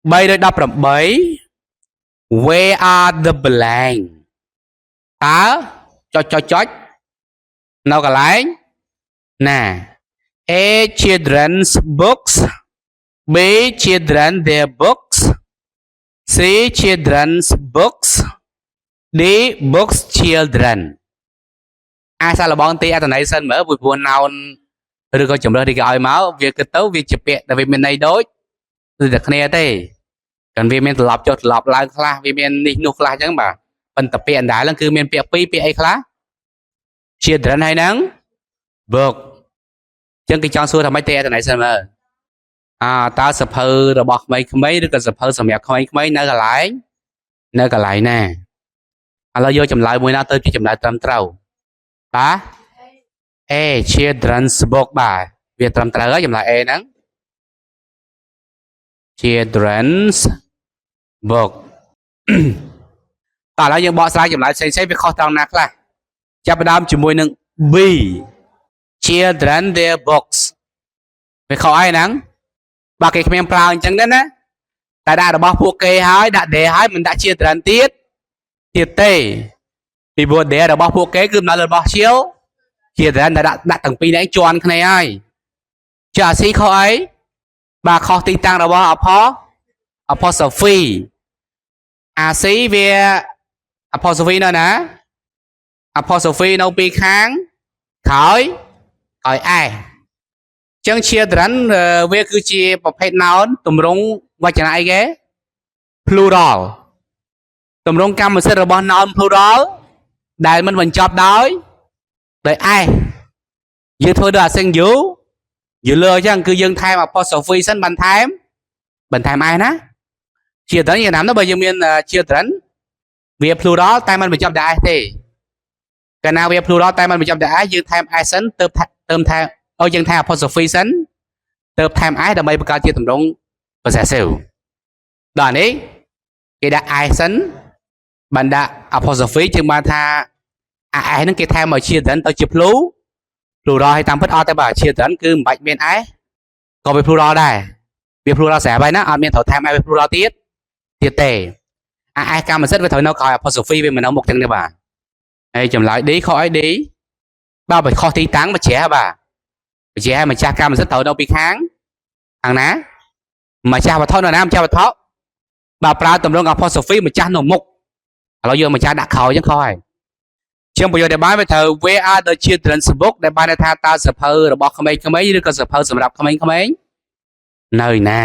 3ដោយ18 Where are the blank តើចុចនៅកន្លែងណា A children's books B children their books C children's books D books children អាសាឡបងទីអត្ថន័យសិនមើលព្រោះណោនឬក៏ចម្រើសទីគេឲ្យមកវាគិតទៅវាជាពាក្យដែលវាមានន័យដូចតែគ្នាទេកាន់វាមានត្រឡប់ចុះត្រឡប់ឡើងខ្លះវាមាននេះនោះខ្លះអញ្ចឹងបាទប៉ុន្តែពាក្យអណ្ដាលហ្នឹងគឺមានពាក្យពីរពាក្យអីខ្លះ children ហើយហ្នឹង book អញ្ចឹងគេចង់សួរថាម៉េចទេអត្ថន័យសិនមើលតើសភៅរបស់ក្មេងៗឬក៏សភៅសម្រាប់ក្មេងៗនៅកន្លែងណាឥឡូវយកចម្លើយមួយណាទៅជាចម្លើយត្រឹមត្រូវបាទ A children's book បាទវាត្រឹមត្រូវហើយចម្លើយ A ហ្នឹង children's book តោះឥឡូវយើងបកស្រាយចម្លើយផ្សេងៗវាខុសត្រង់ណាខ្លះចាប់ផ្ដើមជាមួយនឹង B children their books វាខុសអីហ្នឹងបើគេគ្មានប្រើអញ្ចឹងណាតែដាក់របស់ពួកគេហើយដាក់ their ហើយមិនដាក់ children ទៀតទេពីព្រោះ their របស់ពួកគេគឺដំណើររបស់ children តែដាក់ទាំងពីរនេះជាន់គ្នាហើយចាអាស៊ីខុសអីបាទខុសទីតាំងរបស់ apostrophe អាស៊ីវា apostrophe នៅណា apostrophe នៅពីខាងក្រោយS អញ្ចឹង children វាគឺជាប្រភេទ noun ទម្រង់វចនៈអីគេ plural ទម្រង់កម្មសិទ្ធិរបស់ noun plural ដែលមិនបញ្ចប់ដោយS យើងធ្វើដោយអាសិងយូលើអញ្ចឹងគឺយើងថែម apostrophe សិនបានថែមS ណា children យើងណាំទៅបើយើងមាន children វា plural តែមិនបញ្ចប់ដោយS ទេកាលណាវា plural តែមិនបញ្ចប់ដោយS យើងថែមS សិនទើបថែមយើងថែម apostrophe សិនទើបថែមS ដើម្បីបង្កើតជាទម្រង់ possessive ដល់នេះគេដាក់S សិនបានដាក់ apostrophe ជាងបានថាS ហ្នឹងគេថែមមក children ទៅជា plural ហើយតាមពិតអត់ទេបាទ children គឺមិនបាច់មានS ក៏វា plural ដែរវា plural ស្រាប់ហើយណាអត់មានត្រូវថែមS វា plural ទៀតទេ S កម្មសិទ្ធិវាត្រូវនៅក្រោយ apostrophe វាមិននៅមុខចឹងទេបាទហើយចម្លើយ D ខុសអី D បាទបើខុសទីតាំងបញ្ជាបាទបញ្ជាម្ចាស់កម្មសិទ្ធិត្រូវនៅពីខាងណាម្ចាស់វត្ថុនៅណាម្ចាស់វត្ថុបាទប្រើទម្រង់ apostrophe ម្ចាស់នៅមុខឥឡូវយកម្ចាស់ដាក់ក្រោយចឹងខុសហើយជាងប្រយោគដែលបានវាត្រូវ Where are the children's book ដែលបានថាតើសភៅរបស់ក្មេងៗឬក៏សភៅសម្រាប់ក្មេងៗនៅណា